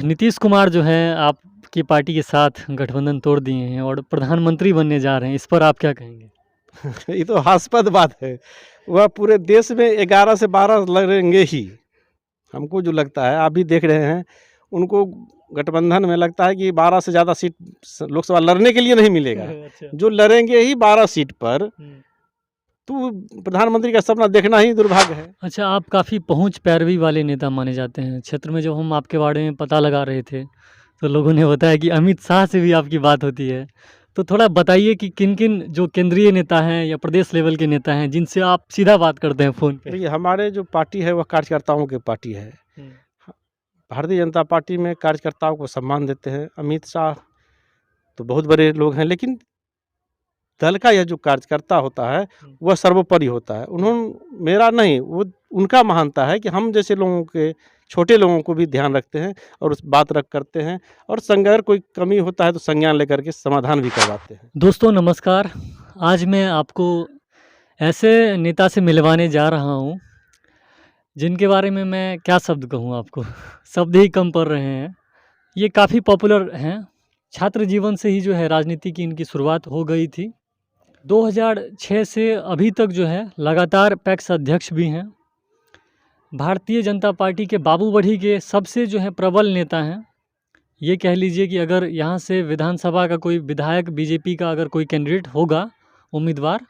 नीतीश कुमार जो हैं आपकी पार्टी के साथ गठबंधन तोड़ दिए हैं और प्रधानमंत्री बनने जा रहे हैं, इस पर आप क्या कहेंगे? ये तो हास्यास्पद बात है। वह पूरे देश में 11 से 12 लड़ेंगे ही। हमको जो लगता है, आप भी देख रहे हैं, उनको गठबंधन में लगता है कि 12 से ज़्यादा सीट लोकसभा लड़ने के लिए नहीं मिलेगा। अच्छा। जो लड़ेंगे ही 12 सीट पर, तो प्रधानमंत्री का सपना देखना ही दुर्भाग्य है। अच्छा, आप काफ़ी पहुँच पैरवी वाले नेता माने जाते हैं। क्षेत्र में जब हम आपके बारे में पता लगा रहे थे, तो लोगों ने बताया कि अमित शाह से भी आपकी बात होती है। तो थोड़ा बताइए कि किन-किन जो केंद्रीय नेता हैं या प्रदेश लेवल के नेता हैं, जिनसे आप सीधा बात करते हैं फ़ोन पे? देखिए, हमारे जो पार्टी है वह कार्यकर्ताओं की पार्टी है। भारतीय जनता पार्टी में कार्यकर्ताओं को सम्मान देते हैं। अमित शाह तो बहुत बड़े लोग हैं, लेकिन दल का यह जो कार्यकर्ता होता है वह सर्वोपरि होता है। मेरा नहीं, वो उनका महानता है कि हम जैसे लोगों के, छोटे लोगों को भी ध्यान रखते हैं और उस बात रख करते हैं, और अगर कोई कमी होता है तो संज्ञान लेकर के समाधान भी करवाते हैं। दोस्तों नमस्कार, आज मैं आपको ऐसे नेता से मिलवाने जा रहा हूँ, जिनके बारे में मैं क्या शब्द कहूँ आपको शब्द ही कम पड़ रहे हैं। ये काफ़ी पॉपुलर हैं, छात्र जीवन से ही जो है राजनीति की इनकी शुरुआत हो गई थी। 2006 से अभी तक जो है लगातार पैक्स अध्यक्ष भी हैं। भारतीय जनता पार्टी के बाबूबढ़ी के सबसे जो है प्रबल नेता हैं। ये कह लीजिए कि अगर यहाँ से विधानसभा का कोई विधायक, बीजेपी का अगर कोई कैंडिडेट होगा उम्मीदवार,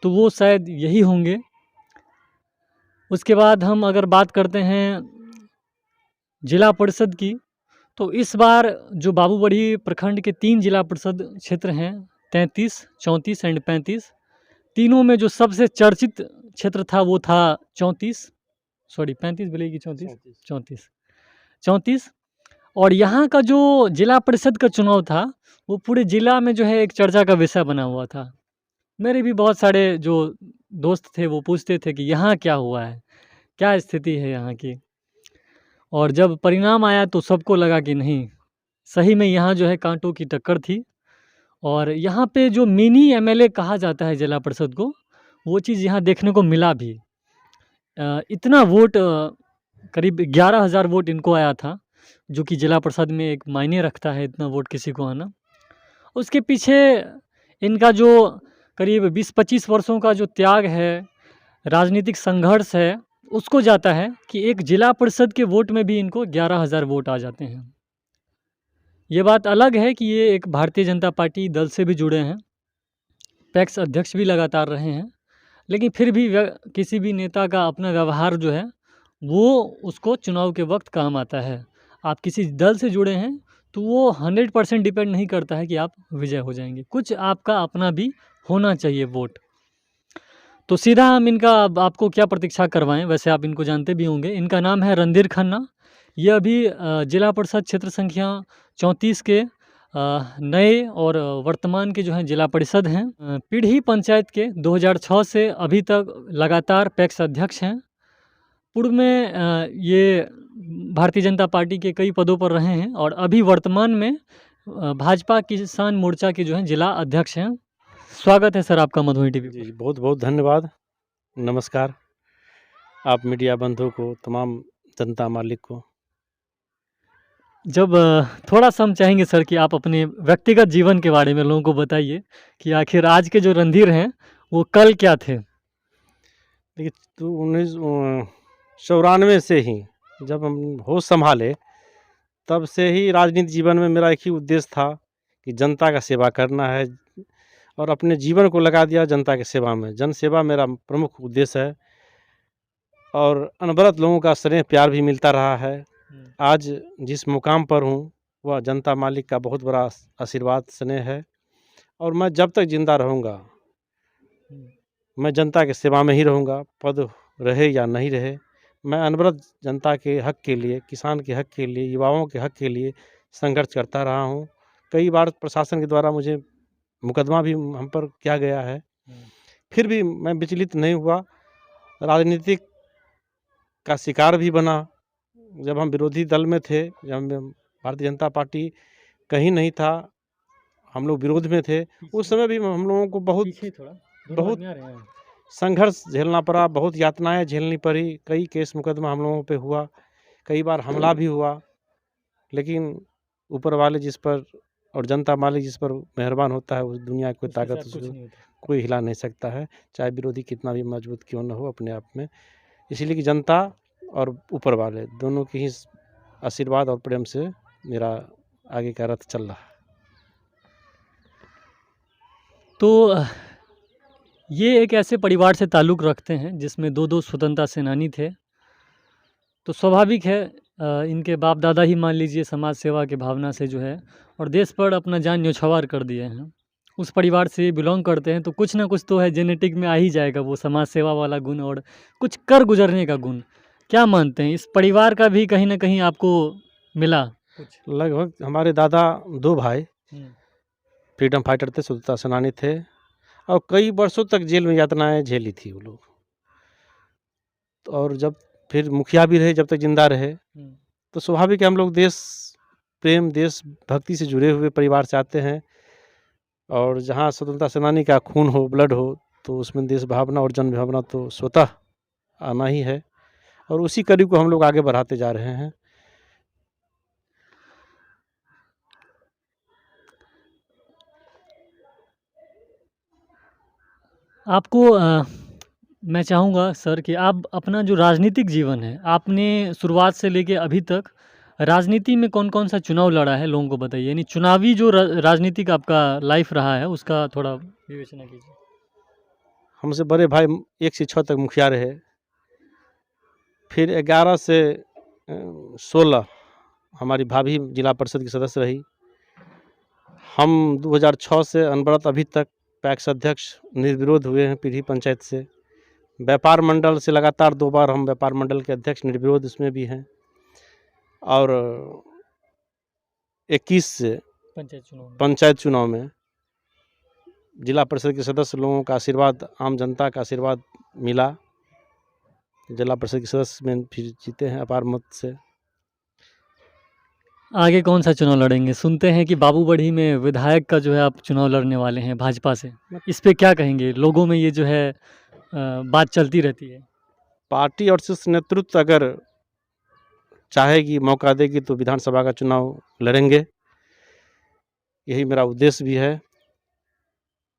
तो वो शायद यही होंगे। उसके बाद हम अगर बात करते हैं जिला परिषद की, तो इस बार जो बाबूबढ़ी प्रखंड के 3 जिला परिषद क्षेत्र हैं, 33, 34 एंड 35, तीनों में जो सबसे चर्चित क्षेत्र था वो था 35 बोले कि 34? 34। और यहाँ का जो जिला परिषद का चुनाव था, वो पूरे ज़िला में जो है एक चर्चा का विषय बना हुआ था। मेरे भी बहुत सारे जो दोस्त थे वो पूछते थे कि यहाँ क्या हुआ है? क्या स्थिति है यहाँ की? और जब परिणाम आया तो सबको लगा कि नहीं, सही में यहाँ जो है कांटों की टक्कर थी। और यहाँ पे जो मिनी एमएलए कहा जाता है जिला परिषद को, वो चीज़ यहाँ देखने को मिला भी। इतना वोट करीब 11,000 वोट इनको आया था, जो कि जिला परिषद में एक मायने रखता है इतना वोट किसी को आना। उसके पीछे इनका जो करीब 20-25 वर्षों का जो त्याग है, राजनीतिक संघर्ष है, उसको जाता है कि एक जिला परिषद के वोट में भी इनको 11,000 वोट आ जाते हैं। ये बात अलग है कि ये एक भारतीय जनता पार्टी दल से भी जुड़े हैं, पैक्स अध्यक्ष भी लगातार रहे हैं, लेकिन फिर भी किसी भी नेता का अपना व्यवहार जो है, वो उसको चुनाव के वक्त काम आता है। आप किसी दल से जुड़े हैं, तो वो 100% डिपेंड नहीं करता है कि आप विजय हो जाएंगे। कुछ आपका अपना भी होना चाहिए वोट। तो सीधा हम इनका अब आपको क्या प्रतीक्षा करवाएं, वैसे आप इनको जानते भी होंगे। इनका नाम है रणधीर खन्ना। ये अभी जिला परिषद क्षेत्र संख्या 34 के नए और वर्तमान के जो हैं जिला परिषद हैं। पीढ़ी पंचायत के 2006 से अभी तक लगातार पैक्स अध्यक्ष हैं। पूर्व में ये भारतीय जनता पार्टी के कई पदों पर रहे हैं और अभी वर्तमान में भाजपा किसान मोर्चा के जो हैं जिला अध्यक्ष हैं। स्वागत है सर आपका मधुबनी टीवी पर। जी, बहुत बहुत धन्यवाद। नमस्कार आप मीडिया बंधुओं को, तमाम जनता मालिक को। जब थोड़ा सा हम चाहेंगे सर कि आप अपने व्यक्तिगत जीवन के बारे में लोगों को बताइए कि आखिर आज के जो रणधीर हैं वो कल क्या थे? देखिए, तो 1994 से ही जब हम होश संभाले, तब से ही राजनीतिक जीवन में मेरा एक ही उद्देश्य था कि जनता का सेवा करना है, और अपने जीवन को लगा दिया जनता की सेवा में। जन सेवा मेरा प्रमुख उद्देश्य है, और अनवरत लोगों का स्नेह प्यार भी मिलता रहा है। आज जिस मुकाम पर हूँ, वह जनता मालिक का बहुत बड़ा आशीर्वाद, स्नेह है, और मैं जब तक जिंदा रहूँगा, मैं जनता की सेवा में ही रहूँगा। पद रहे या नहीं रहे, मैं अनवरत जनता के हक के लिए, किसान के हक के लिए, युवाओं के हक के लिए संघर्ष करता रहा हूँ। कई बार प्रशासन के द्वारा मुझे मुकदमा भी हम पर किया गया है, फिर भी मैं विचलित नहीं हुआ। राजनीतिक का शिकार भी बना। जब हम विरोधी दल में थे, जब भारतीय जनता पार्टी कहीं नहीं था, हम लोग विरोध में थे, उस समय भी हम लोगों को बहुत संघर्ष झेलना पड़ा, बहुत यातनाएं झेलनी पड़ी। कई केस मुकदमा हम लोगों पे हुआ, कई बार हमला भी हुआ, लेकिन ऊपर वाले जिस पर और जनता मालिक जिस पर मेहरबान होता है, उस दुनिया की कोई उसके ताकत साथ कुछ उसको नहीं होता। कोई हिला नहीं सकता है, चाहे विरोधी कितना भी मजबूत क्यों न हो अपने आप में। इसीलिए कि जनता और ऊपर वाले दोनों की ही आशीर्वाद और प्रेम से मेरा आगे का रथ चल रहा है। तो ये एक ऐसे परिवार से ताल्लुक़ रखते हैं जिसमें 2-2 स्वतंत्रता सेनानी थे। तो स्वाभाविक है इनके बाप-दादा ही मान लीजिए समाज सेवा की भावना से जो है और देश पर अपना जान न्यौछावर कर दिए हैं। उस परिवार से बिलॉन्ग करते हैं तो कुछ ना कुछ तो है, जेनेटिक में आ ही जाएगा वो समाज सेवा वाला गुण और कुछ कर गुज़रने का गुण। क्या मानते हैं इस परिवार का भी कहीं न कहीं आपको मिला कुछ? लगभग हमारे दादा 2 भाई हुँ। फ्रीडम फाइटर थे, स्वतंत्रता सेनानी थे और कई वर्षों तक जेल में यातनाएँ झेली थी वो लोग। और जब फिर मुखिया भी रहे, जब तक ज़िंदा रहे, हुँ। तो स्वाभाविक है हम लोग देश प्रेम, देशभक्ति से जुड़े हुए परिवार से आते हैं और जहाँ स्वतंत्रता सेनानी का खून हो, ब्लड हो, तो उसमें देश भावना और जन भावना तो स्वतः आना ही है और उसी कड़ी को हम लोग आगे बढ़ाते जा रहे हैं। आपको मैं चाहूँगा सर कि आप अपना जो राजनीतिक जीवन है, आपने शुरुआत से लेके अभी तक राजनीति में कौन-कौन सा चुनाव लड़ा है, लोगों को बताइए? यानी चुनावी जो राजनीतिक आपका लाइफ़ रहा है, उसका थोड़ा विवेचना कीजिए। हमसे बड़े भाई 1 से 6 तक मुखिया रहे। फिर 11 से 16 हमारी भाभी जिला परिषद की सदस्य रही। हम 2006 से अनवरत अभी तक पैक्स अध्यक्ष निर्विरोध हुए हैं पीढ़ी पंचायत से। व्यापार मंडल से लगातार 2 बार हम व्यापार मंडल के अध्यक्ष निर्विरोध उसमें भी हैं और 21 से पंचायत चुनाव में जिला परिषद के सदस्य लोगों का आशीर्वाद, आम जनता का आशीर्वाद मिला। जिला परिषद के सदस्य में फिर जीते हैं अपार मत से। आगे कौन-सा चुनाव लड़ेंगे? सुनते हैं कि बाबूबढ़ी में विधायक का जो है आप चुनाव लड़ने वाले हैं भाजपा से। इस पे क्या कहेंगे? लोगों में ये जो है बात चलती रहती है। पार्टी और शीर्ष नेतृत्व अगर चाहेगी, मौका देगी तो विधानसभा का चुनाव लड़ेंगे। यही मेरा उद्देश्य भी है।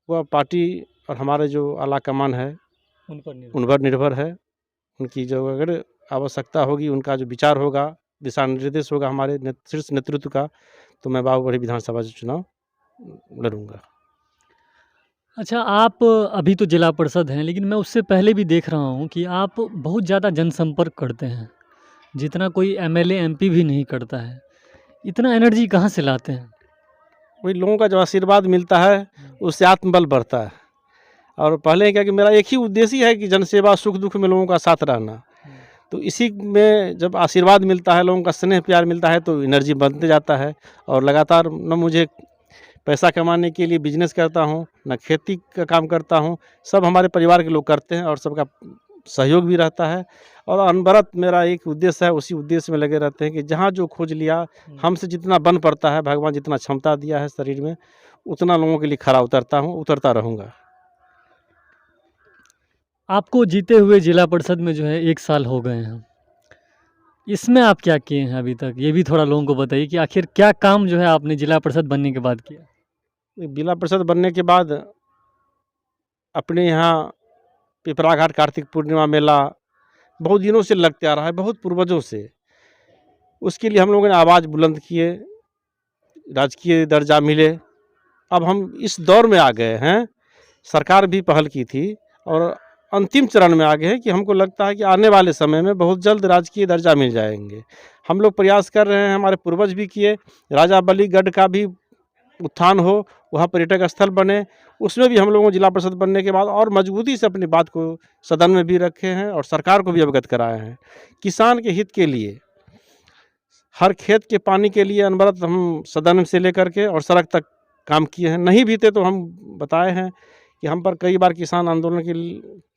वह पार्टी और हमारे जो आला कमान है, उन पर निर्भर है। उनकी जो अगर आवश्यकता होगी, उनका जो विचार होगा, दिशा निर्देश होगा हमारे शीर्ष नेतृत्व का, तो मैं बाबूबढ़ी विधानसभा से चुनाव लड़ूँगा। अच्छा, आप अभी तो जिला परिषद हैं, लेकिन मैं उससे पहले भी देख रहा हूँ कि आप बहुत ज़्यादा जनसंपर्क करते हैं, जितना कोई एमएलए, एमपी भी नहीं करता है। इतना एनर्जी कहाँ से लाते हैं? वही लोगों का जो आशीर्वाद मिलता है, उससे आत्मबल बढ़ता है। और पहले क्या कि मेरा एक ही उद्देश्य ही है कि जनसेवा, सुख-दुःख में लोगों का साथ रहना। तो इसी में जब आशीर्वाद मिलता है, लोगों का स्नेह प्यार मिलता है, तो एनर्जी बढ़ते जाता है और लगातार न मुझे पैसा कमाने के लिए बिजनेस करता हूँ, न खेती का काम करता हूँ। सब हमारे परिवार के लोग करते हैं और सबका सहयोग भी रहता है और अनवरत मेरा एक उद्देश्य है, उसी उद्देश्य में लगे रहते हैं कि जहाँ जो खोज लिया, हमसे जितना बन पड़ता है, भगवान जितना क्षमता दिया है शरीर में, उतना लोगों के लिए खरा उतरता हूँ, उतरता रहूँगा। आपको जीते हुए जिला परिषद में जो है 1 साल हो गए हैं। इसमें आप क्या किए हैं अभी तक? ये भी थोड़ा लोगों को बताइए कि आखिर क्या काम जो है आपने जिला परिषद बनने के बाद किया? जिला परिषद बनने के बाद अपने यहाँ पिपरा घाट कार्तिक पूर्णिमा मेला बहुत दिनों से लगते आ रहा है, बहुत पूर्वजों से। उसके लिए हम लोगों ने आवाज़ बुलंद किए, राजकीय दर्जा मिले। अब हम इस दौर में आ गए हैं, सरकार भी पहल की थी और अंतिम चरण में आ गए हैं कि हमको लगता है कि आने वाले समय में बहुत जल्द राजकीय दर्जा मिल जाएँगे। हम लोग प्रयास कर रहे हैं, हमारे पूर्वज भी किए, राजा बलीगढ़ का भी उत्थान हो, वहाँ पर्यटक स्थल बने, उसमें भी हम लोगों को जिला परिषद बनने के बाद और मजबूती से अपनी बात को सदन में भी रखे हैं और सरकार को भी अवगत कराए हैं। किसान के हित के लिए, हर खेत के पानी के लिए अनवरत हम सदन से लेकर के और सड़क तक काम किए हैं। नहीं भी थे तो हम बताए हैं कि हम पर कई बार किसान आंदोलन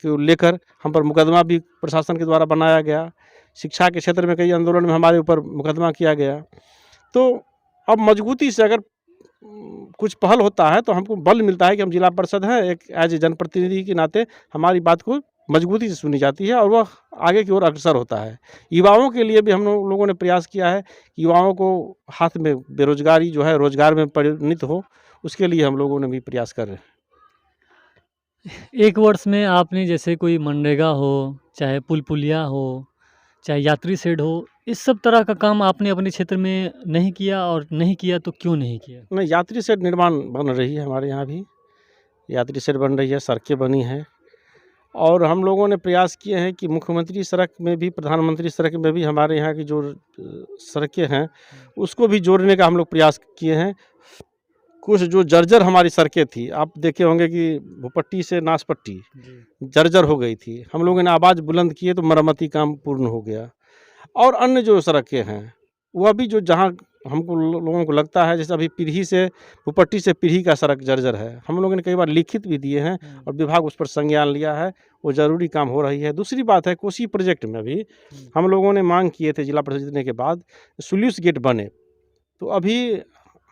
को लेकर हम पर मुकदमा भी प्रशासन के द्वारा बनाया गया। शिक्षा के क्षेत्र में कई आंदोलन में हमारे ऊपर मुकदमा किया गया। तो अब मजबूती से अगर कुछ पहल होता है तो हमको बल मिलता है कि हम जिला परिषद हैं, एक एज ए जनप्रतिनिधि के नाते हमारी बात को मजबूती से सुनी जाती है और वह आगे की ओर अग्रसर होता है। युवाओं के लिए भी हम लोगों ने प्रयास किया है कि युवाओं को हाथ में बेरोजगारी जो है रोजगार में परिणित हो, उसके लिए हम लोगों ने भी प्रयास कर रहे हैं। 1 वर्ष में आपने जैसे कोई मनरेगा हो, चाहे पुल-पुलिया हो, चाहे यात्री शेड हो, इस सब तरह का काम आपने अपने क्षेत्र में नहीं किया और नहीं किया तो क्यों नहीं किया? नहीं, यात्री शेड निर्माण बन रही है हमारे यहाँ भी, यात्री शेड बन रही है, सड़कें बनी हैं और हम लोगों ने प्रयास किए हैं कि मुख्यमंत्री सड़क में भी, प्रधानमंत्री सड़क में भी हमारे यहाँ की जो सड़कें हैं, उसको भी जोड़ने का हम लोग प्रयास किए हैं। कुछ जो जर्जर हमारी सड़कें थी, आप देखे होंगे कि भूपट्टी से नासपट्टी जी। जर्जर हो गई थी। हम लोगों ने आवाज़ बुलंद किए तो मरम्मती काम पूर्ण हो गया। और अन्य जो सड़कें हैं, वह भी जो जहाँ हमको लोगों को लगता है जैसे अभी पीढ़ी से भूपट्टी से पीढ़ी का सड़क जर्जर है, हम लोगों ने कई बार लिखित भी दिए हैं और विभाग उस पर संज्ञान लिया है, वो ज़रूरी काम हो रही है। दूसरी बात है, कोसी प्रोजेक्ट में भी हम लोगों ने मांग किए थे जिला परिषद जीतने के बाद स्लूइस गेट बने, तो अभी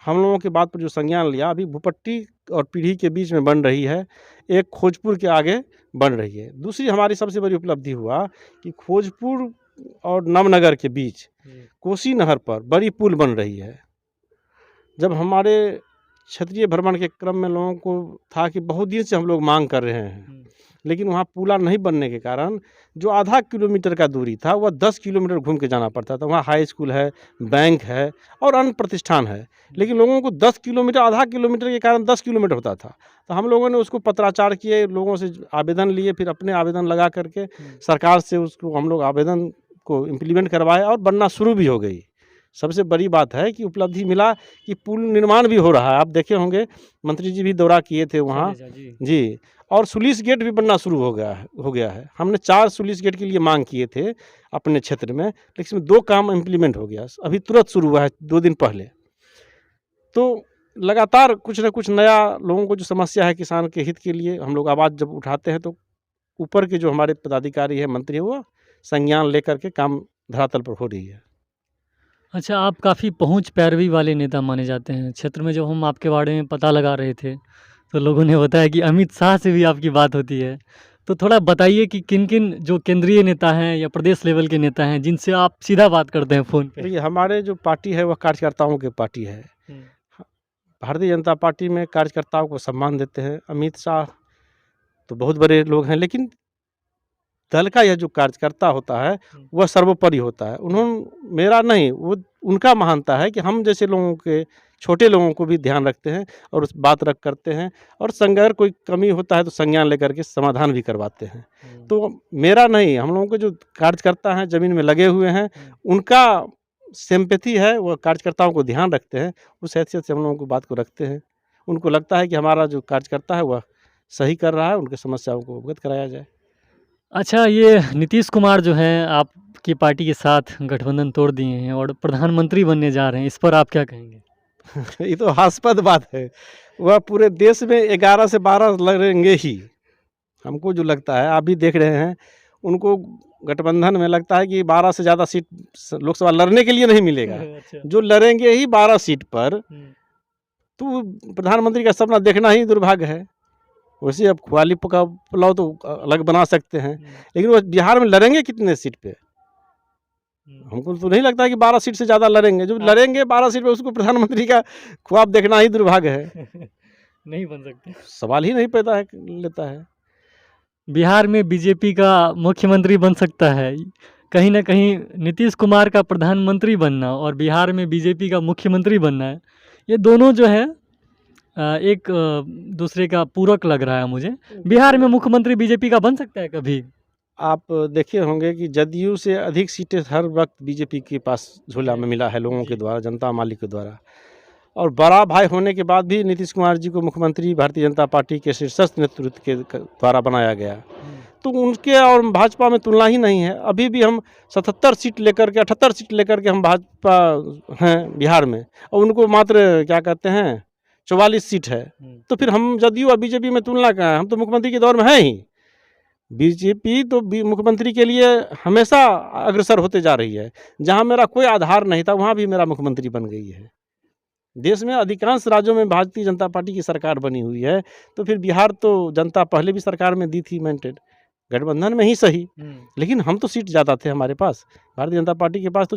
हम लोगों के बात पर जो संज्ञान लिया, अभी भूपट्टी और पीढ़ी के बीच में बन रही है, एक खोजपुर के आगे बन रही है। दूसरी हमारी सबसे बड़ी उपलब्धि हुआ कि खोजपुर और नवनगर के बीच कोसी नहर पर बड़ी पुल बन रही है। जब हमारे क्षेत्रीय भ्रमण के क्रम में लोगों को था कि बहुत दिन से हम लोग मांग कर रहे हैं, लेकिन वहाँ पुला नहीं बनने के कारण जो आधा किलोमीटर का दूरी था वह 10 किलोमीटर घूम के जाना पड़ता था। वहाँ हाई स्कूल है, बैंक है और अन्य प्रतिष्ठान है, लेकिन लोगों को 10 किलोमीटर, आधा किलोमीटर के कारण 10 किलोमीटर होता था। तो हम लोगों ने उसको पत्राचार किए, लोगों से आवेदन लिए, फिर अपने आवेदन लगा करके सरकार से उसको हम लोग आवेदन को इम्प्लीमेंट करवाए और बनना शुरू भी हो गई। सबसे बड़ी बात है कि उपलब्धि मिला कि पुल निर्माण भी हो रहा है। आप देखे होंगे, मंत्री जी भी दौरा किए थे वहाँ जी, और स्लूइस गेट भी बनना शुरू हो गया है। हमने 4 स्लूइस गेट के लिए मांग किए थे अपने क्षेत्र में, लेकिन इसमें 2 काम इम्प्लीमेंट हो गया, अभी तुरंत शुरू हुआ है 2 दिन पहले। तो लगातार कुछ न कुछ नया लोगों को जो समस्या है किसान के हित के लिए हम लोग आवाज़ जब उठाते हैं तो ऊपर के जो हमारे पदाधिकारी हैं, मंत्री हैं, वो संज्ञान लेकर के काम धरातल पर हो रही है। अच्छा, आप काफ़ी पहुँच पैरवी वाले नेता माने जाते हैं। क्षेत्र में जब हम आपके बारे में पता लगा रहे थे, तो लोगों ने बताया कि अमित शाह से भी आपकी बात होती है। तो थोड़ा बताइए कि किन-किन जो केंद्रीय नेता हैं या प्रदेश लेवल के नेता हैं, जिनसे आप सीधा बात करते हैं फ़ोन पे? देखिए, हमारे जो पार्टी है वह कार्यकर्ताओं की पार्टी है। भारतीय जनता पार्टी में कार्यकर्ताओं को सम्मान देते हैं। अमित शाह तो बहुत बड़े लोग हैं, लेकिन दल का यह जो कार्यकर्ता होता है वह सर्वोपरि होता है। मेरा नहीं, वो उनका महानता है कि हम जैसे लोगों के, छोटे लोगों को भी ध्यान रखते हैं और उस बात रख करते हैं, और अगर कोई कमी होता है तो संज्ञान लेकर के समाधान भी करवाते हैं। तो मेरा नहीं, हम लोगों के जो कार्यकर्ता हैं ज़मीन में लगे हुए हैं, उनका सिम्पैथी है, वो कार्यकर्ताओं को ध्यान रखते हैं, उस हैसियत से हम लोगों को बात को रखते हैं। उनको लगता है कि हमारा जो कार्यकर्ता है वह सही कर रहा है, उनकी समस्याओं को अवगत कराया जाए। अच्छा, ये नीतीश कुमार जो हैं, आपकी पार्टी के साथ गठबंधन तोड़ दिए हैं और प्रधानमंत्री बनने जा रहे हैं, इस पर आप क्या कहेंगे? ये तो हास्यास्पद बात है। वह पूरे देश में 11 से 12 लड़ेंगे ही। हमको जो लगता है, आप भी देख रहे हैं, उनको गठबंधन में लगता है कि 12 से ज़्यादा सीट लोकसभा लड़ने के लिए नहीं मिलेगा। अच्छा। जो लड़ेंगे ही 12 सीट पर, तो प्रधानमंत्री का सपना देखना ही दुर्भाग्य है। वैसे अब ख्वाली पका पुलाव तो अलग बना सकते हैं, लेकिन वो बिहार में लड़ेंगे कितने सीट पे? हमको तो नहीं लगता है कि 12 सीट से ज़्यादा लड़ेंगे। जो लड़ेंगे 12 सीट पे, उसको प्रधानमंत्री का ख्वाब देखना ही दुर्भाग्य है। नहीं बन सकते। सवाल ही नहीं पैदा है लेता है। बिहार में बीजेपी का मुख्यमंत्री बन सकता है। कहीं न कहीं नीतीश कुमार का प्रधानमंत्री बनना और बिहार में बीजेपी का मुख्यमंत्री बनना है, ये दोनों जो है एक दूसरे का पूरक लग रहा है मुझे। बिहार में मुख्यमंत्री बीजेपी का बन सकता है कभी? आप देखे होंगे कि जदयू से अधिक सीटें हर वक्त बीजेपी के पास झोला में मिला है लोगों के द्वारा, जनता मालिक के द्वारा। और बड़ा भाई होने के बाद भी नीतीश कुमार जी को मुख्यमंत्री भारतीय जनता पार्टी के शीर्षस्थ नेतृत्व के द्वारा बनाया गया। तो उनके और भाजपा में तुलना ही नहीं है। अभी भी हम 77 सीट लेकर के, 78 सीट लेकर के हम भाजपा हैं बिहार में, और उनको मात्र क्या कहते हैं 44 सीट है। तो फिर हम जदयू और बीजेपी में तुलना कहाँ है? हम तो मुख्यमंत्री के दौर में हैं ही। बीजेपी तो मुख्यमंत्री के लिए हमेशा अग्रसर होते जा रही है। जहाँ मेरा कोई आधार नहीं था, वहाँ भी मेरा मुख्यमंत्री बन गई है। देश में अधिकांश राज्यों में भारतीय जनता पार्टी की सरकार बनी हुई है, तो फिर बिहार तो जनता पहले भी सरकार में दी थी मैंडेट, गठबंधन में ही सही, लेकिन हम तो सीट ज़्यादा थे हमारे पास। भारतीय जनता पार्टी के पास तो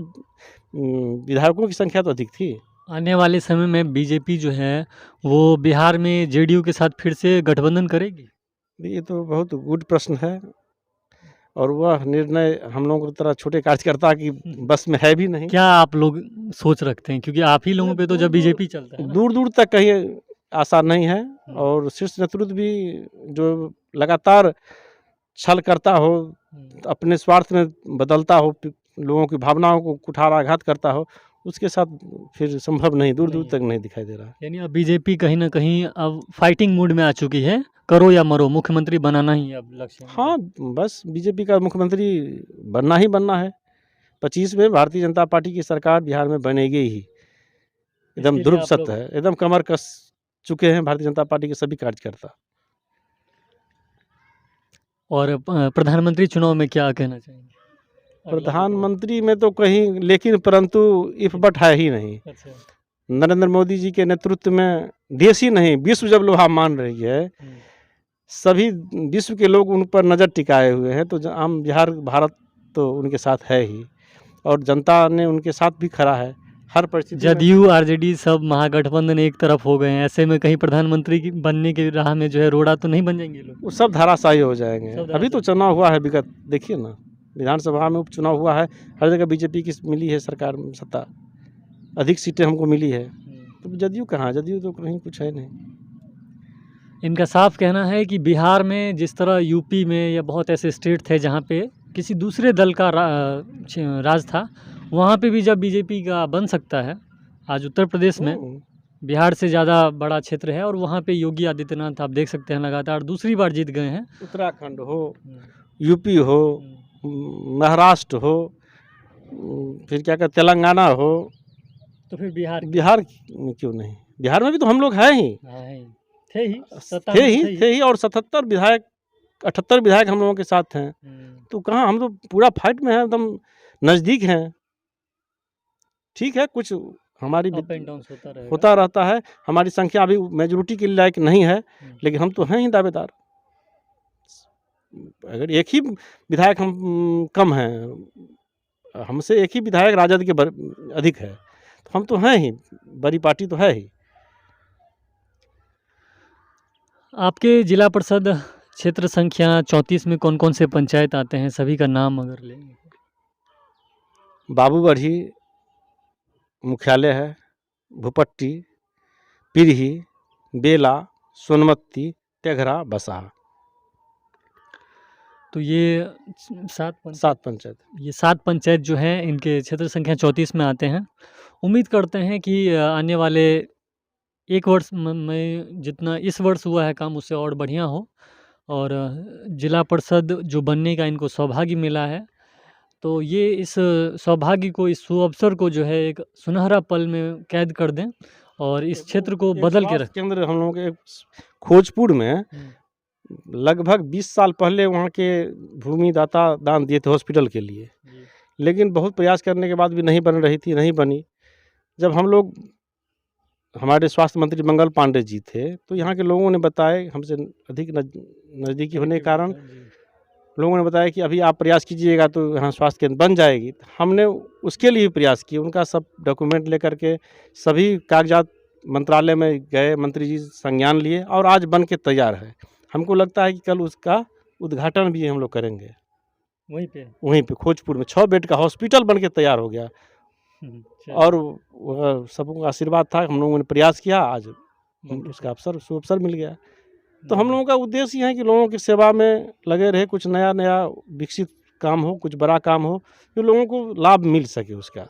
विधायकों की संख्या तो अधिक थी। आने वाले समय में बीजेपी जो है वो बिहार में जेडीयू के साथ फिर से गठबंधन करेगी? ये तो बहुत गुड प्रश्न है और वह निर्णय हम लोगों की तरह छोटे कार्यकर्ता की बस में है भी नहीं। क्या आप लोग सोच रखते हैं? क्योंकि आप ही लोगों पे तो जब बीजेपी चलता है ना। दूर-दूर तक कहीं आशा नहीं है और शीर्ष नेतृत्व भी जो लगातार छल करता हो, अपने स्वार्थ में बदलता हो, लोगों की भावनाओं को कुठाराघात करता हो, उसके साथ फिर संभव नहीं, दूर-दूर नहीं तक है। नहीं दिखाई दे रहा। यानी अब बीजेपी कहीं न कहीं अब फाइटिंग मूड में आ चुकी है, करो या मरो, मुख्यमंत्री बनाना ही अब लक्ष्य है। हाँ, बस बीजेपी का मुख्यमंत्री बनना ही बनना है। 25 में भारतीय जनता पार्टी की सरकार बिहार में बनेगी ही। एकदम इसके लिए ध्रुव आप सत्य लोग है, एकदम कमर कस चुके हैं भारतीय जनता पार्टी के सभी कार्यकर्ता। और प्रधानमंत्री चुनाव में क्या कहना चाहेंगे? अगला जो प्रधानमंत्री में तो कहीं लेकिन परंतु इफ बट है ही नहीं। अच्छा। नरेंद्र मोदी जी के नेतृत्व में देश ही नहीं, विश्व जब लोहा मान रही है, सभी विश्व के लोग उन पर नज़र टिकाए हुए हैं, तो आम बिहार भारत तो उनके साथ है ही और जनता ने उनके साथ भी खड़ा है हर परिस्थिति में। जदयू, आरजेडी सब महागठबंधन एक तरफ हो गए हैं, ऐसे में कहीं प्रधानमंत्री की बनने की राह में जो है रोड़ा तो नहीं बन जाएंगे ये लोग? वो सब धराशायी हो जाएंगे। सब अभी तो चुनाव हुआ है विगत, देखिए ना, विधानसभा में उपचुनाव हुआ है, हर जगह बीजेपी की मिली है सरकार सत्ता, अधिक सीटें हमको मिली है। तो जदयू कहाँ, जदयू तो कहीं कुछ है नहीं। इनका साफ कहना है कि बिहार में जिस तरह यूपी में या बहुत ऐसे स्टेट थे जहाँ पे किसी दूसरे दल का राज था, वहाँ पे भी जब बीजेपी का बन सकता है। आज उत्तर प्रदेश में बिहार से ज़्यादा बड़ा क्षेत्र है और वहाँ पे योगी आदित्यनाथ आप देख सकते हैं लगातार दूसरी बार जीत गए हैं। उत्तराखंड हो, यूपी हो, महाराष्ट्र हो, फिर क्या कहते तेलंगाना हो, तो फिर बिहार में क्यों नहीं? बिहार में भी तो हम लोग हैं ही, थे ही और 77 विधायक 78 विधायक हम लोगों के साथ हैं। तो कहाँ, हम तो पूरा फाइट में हैं, एकदम नज़दीक हैं। ठीक है, कुछ हमारी अप एंड डाउन होता रहता है, हमारी संख्या अभी मेजॉरिटी के लायक नहीं है, लेकिन हम तो हैं ही दावेदार। अगर एक ही विधायक हम कम हैं, हमसे एक ही विधायक राजद के अधिक है, तो हम तो हैं ही, बड़ी पार्टी तो है ही। आपके जिला परिषद क्षेत्र संख्या 34 में कौन-कौन से पंचायत आते हैं? सभी का नाम अगर लेंगे। बाबूबढ़ी मुख्यालय है, भूपट्टी, पिरही, बेला, सोनमत्ती, टेघरा, बसहा। तो ये 7 पंचायत। ये 7 पंचायत जो हैं इनके क्षेत्र संख्या 34 में आते हैं। उम्मीद करते हैं कि आने वाले 1 वर्ष में जितना इस वर्ष हुआ है काम उससे और बढ़िया हो और जिला परिषद जो बनने का इनको सौभाग्य मिला है, तो ये इस सौभाग्य को, इस सुअवसर को जो है एक सुनहरा पल में कैद कर दें और इस क्षेत्र को बदल के रखें। केंद्र हम लोगों के खोजपुर में लगभग 20 साल पहले वहाँ के भूमि दाता दान दिए थे हॉस्पिटल के लिए, लेकिन बहुत प्रयास करने के बाद भी नहीं बन रही थी, नहीं बनी। जब हम लोग, हमारे स्वास्थ्य मंत्री मंगल पांडे जी थे, तो यहाँ के लोगों ने बताए, हमसे अधिक नज़दीकी होने के कारण लोगों ने बताया कि अभी आप प्रयास कीजिएगा तो यहाँ स्वास्थ्य केंद्र बन जाएगी। हमने उसके लिए प्रयास किए, उनका सब डॉक्यूमेंट लेकर के सभी कागजात मंत्रालय में गए, मंत्री जी संज्ञान लिए और आज बन के तैयार है। हमको लगता है कि कल उसका उद्घाटन भी हम लोग करेंगे वहीं पे खोजपुर में 6 बेड का हॉस्पिटल बन के तैयार हो गया और सबको आशीर्वाद था, हम लोगों ने प्रयास किया, आज उसका सुअवसर मिल गया। तो हम लोगों का उद्देश्य है कि लोगों की सेवा में लगे रहे, कुछ नया नया विकसित काम हो, कुछ बड़ा काम हो, जो लोगों को लाभ मिल सके उसका।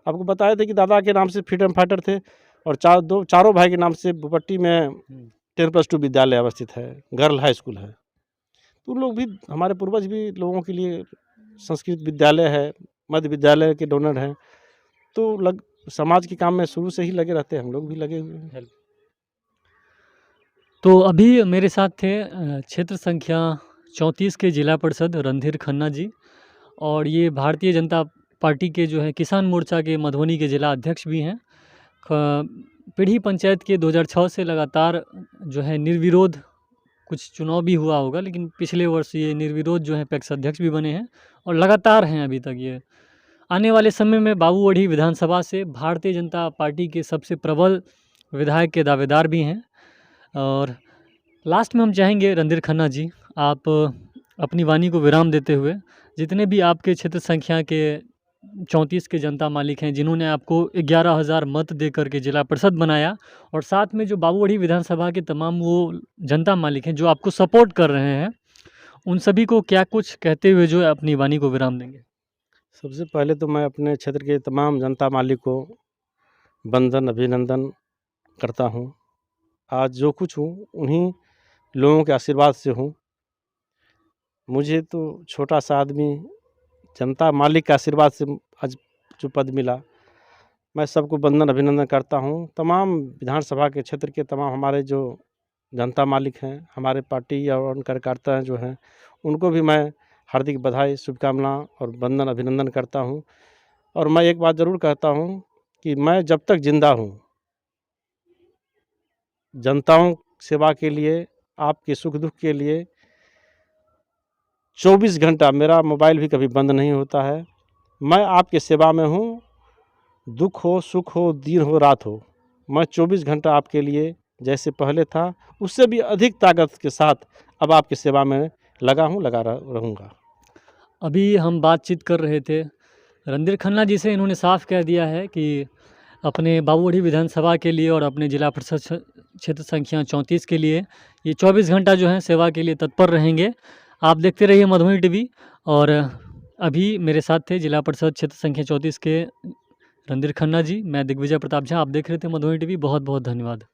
आपको बताए थे कि दादा के नाम से फ्रीडम फाइटर थे और चारों भाई के नाम से भूपट्टी में 10+2 विद्यालय अवस्थित है, गर्ल हाई स्कूल है। तो लोग भी, हमारे पूर्वज भी लोगों के लिए संस्कृत विद्यालय है, मध्य विद्यालय के डोनर हैं, तो समाज के काम में शुरू से ही लगे रहते हैं, हम लोग भी लगे हुए हैं। तो अभी मेरे साथ थे क्षेत्र संख्या 34 के जिला परिषद रणधीर खन्ना जी और ये भारतीय जनता पार्टी के जो है किसान मोर्चा के मधुबनी के जिला अध्यक्ष भी हैं। पीढ़ी पंचायत के 2006 से लगातार जो है निर्विरोध कुछ चुनाव भी हुआ होगा, लेकिन पिछले वर्ष ये निर्विरोध जो हैं पैक्स अध्यक्ष भी बने हैं और लगातार हैं अभी तक ये। आने वाले समय में बाबूगढ़ी विधानसभा से भारतीय जनता पार्टी के सबसे प्रबल विधायक के दावेदार भी हैं। और लास्ट में हम चाहेंगे रणधीर खन्ना जी, आप अपनी वाणी को विराम देते हुए जितने भी आपके क्षेत्र संख्या के 34 के जनता मालिक हैं, जिन्होंने आपको 11,000 मत दे करके जिला परिषद बनाया, और साथ में जो बाबूगढ़ी विधानसभा के तमाम वो जनता मालिक हैं जो आपको सपोर्ट कर रहे हैं, उन सभी को क्या कुछ कहते हुए जो है अपनी वाणी को विराम देंगे? सबसे पहले तो मैं अपने क्षेत्र के तमाम जनता मालिक को वंदन अभिनंदन करता हूँ। आज जो कुछ हूँ उन्हीं लोगों के आशीर्वाद से हूँ। मुझे तो छोटा सा आदमी जनता मालिक के आशीर्वाद से आज जो पद मिला, मैं सबको वंदन अभिनंदन करता हूँ। तमाम विधानसभा के क्षेत्र के तमाम हमारे जो जनता मालिक हैं, हमारे पार्टी और उन कार्यकर्ता हैं जो हैं, उनको भी मैं हार्दिक बधाई, शुभकामना और वंदन अभिनंदन करता हूँ। और मैं एक बात ज़रूर कहता हूँ कि मैं जब तक ज़िंदा हूँ, जनताओं सेवा के लिए, आपके सुख दुख के लिए 24 घंटा मेरा मोबाइल भी कभी बंद नहीं होता है। मैं आपके सेवा में हूँ, दुख हो, सुख हो, दिन हो, रात हो, मैं 24 घंटा आपके लिए जैसे पहले था, उससे भी अधिक ताकत के साथ अब आपकी सेवा में लगा हूँ, लगा रहूँगा। अभी हम बातचीत कर रहे थे रणधीर खन्ना जी से। इन्होंने साफ कह दिया है कि अपने बाबूगढ़ी विधानसभा के लिए और अपने जिला परिषद क्षेत्र संख्या 34 के लिए ये 24 घंटा जो है सेवा के लिए तत्पर रहेंगे। आप देखते रहिए मधुबनी टीवी। और अभी मेरे साथ थे जिला परिषद क्षेत्र संख्या 34 के रणधीर खन्ना जी। मैं दिग्विजय प्रताप झा, आप देख रहे थे मधुबनी टीवी। बहुत बहुत धन्यवाद।